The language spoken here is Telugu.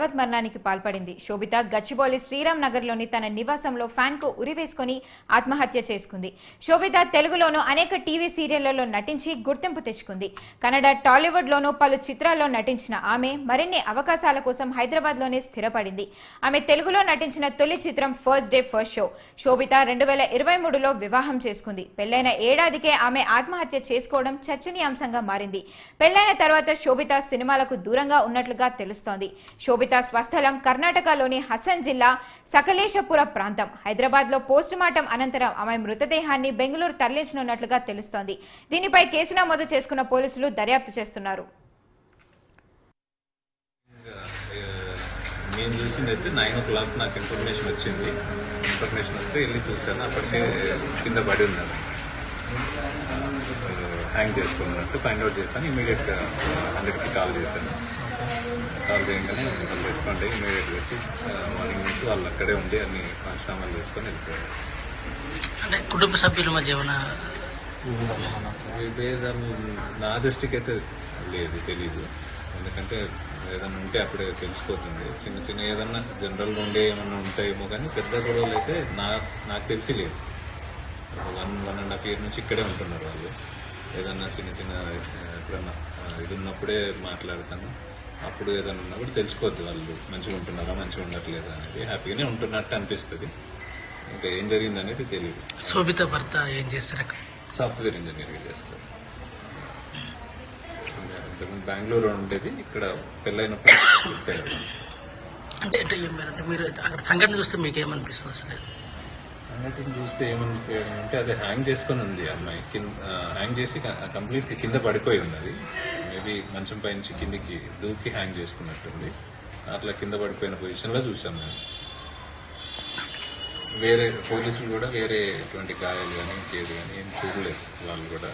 బలవత్మరణానికి పాల్పడింది. శోభిత గచ్చిబౌలి శ్రీరామ్ నగర్లోని తన నివాసంలో ఫ్యాన్కు ఉరివేసుకుని ఆత్మహత్య చేసుకుంది. శోభిత తెలుగులోనూ అనేక టీవీ సీరియళ్లలో నటించి గుర్తింపు తెచ్చుకుంది. కన్నడ, టాలీవుడ్లోనూ పలు చిత్రాల్లో నటించిన ఆమె మరిన్ని అవకాశాల కోసం హైదరాబాద్లోనే స్థిరపడింది. ఆమె తెలుగులో నటించిన తొలి చిత్రం ఫస్ట్ డే ఫస్ట్ షో. శోభిత 2023లో వివాహం చేసుకుంది. పెళ్లైన ఏడాదికే ఆమె ఆత్మహత్య చేసుకోవడం చర్చనీయాంశంగా మారింది. పెళ్లైన తర్వాత శోభిత సినిమాలకు దూరంగా ఉన్నట్లుగా తెలుస్తోంది. శోభిత స్వస్థలం కర్ణాటకలోని హసన్ జిల్లా సకలేశపుర ప్రాంతం. హైదరాబాద్లో పోస్టుమార్టం అనంతరం ఆమె మృతదేహాన్ని బెంగళూరు తరలించనున్నట్లుగా తెలుస్తోంది. దీనిపై కేసు నమోదు చేసుకున్న పోలీసులు దర్యాప్తు చేస్తున్నారు. నేను చూసిందైతే 9 o'clock నాకు ఇన్ఫర్మేషన్ వచ్చింది. ఇన్ఫర్మేషన్ వస్తే వెళ్ళి చూశాను. అప్పటికే కింద పడి ఉన్నారు, హ్యాంగ్ చేసుకున్నట్టు ఫైండ్ అవుట్ చేశాను. ఇమీడియట్గా 100కి కాల్ చేశాను. కాల్ చేయగానే వాళ్ళు రెస్పాండ్ అయ్యి ఇమీడియట్గా వచ్చి మార్నింగ్ నుంచి వాళ్ళు అక్కడే ఉండి అన్ని పంచనామాలు చేసుకొని వెళ్ళిపోయారు. అంటే కుటుంబ సభ్యుల మధ్య ఏమైనా విభేదం నా దృష్టికి అయితే లేదు, తెలీదు. ఎందుకంటే ఏదైనా ఉంటే అప్పుడే తెలిసిపోతుంది. చిన్న చిన్న ఏదన్నా జనరల్గా ఉండే ఏమన్నా ఉంటాయేమో, కానీ పెద్ద గొడవలు అయితే నాకు తెలిసి లేదు. 1.5 year నుంచి ఇక్కడే ఉంటున్నారు వాళ్ళు. ఏదన్నా చిన్న చిన్న ఎప్పుడన్నా ఇది ఉన్నప్పుడే మాట్లాడతాను. అప్పుడు ఏదైనా ఉన్నప్పుడు తెలిసిపోద్ది వాళ్ళు మంచిగా ఉంటున్నారా, మంచిగా ఉండట్లేదా అనేది. హ్యాపీగానే ఉంటున్నట్టు అనిపిస్తుంది. ఇంకా ఏం జరిగింది అనేది తెలియదు. శోభిత భర్త ఏం చేస్తారు అక్కడ? సాఫ్ట్వేర్ ఇంజనీర్గా చేస్తారు. బెంగళూరు ఉండేది, ఇక్కడ పెళ్ళైనప్పుడు అంటే మీరు అక్కడ సంఘటన చూస్తే మీకు ఏమనిపిస్తుంది? అసలు సంఘటన చూస్తే ఏమనిపించే అదే హ్యాంగ్ చేసుకొని ఉంది అమ్మాయి. హ్యాంగ్ చేసి కంప్లీట్గా కింద పడిపోయి ఉన్నది. మేబీ మంచం పై నుంచి కిందికి దూకి హ్యాంగ్ చేసుకున్నట్టుంది. అట్లా కింద పడిపోయిన పొజిషన్లో చూసాం మేము. వేరే పోలీసులు కూడా వేరే ఎటువంటి గాయాలు కానీ ఇంకేది కానీ ఏం చూడలేదు. వాళ్ళు కూడా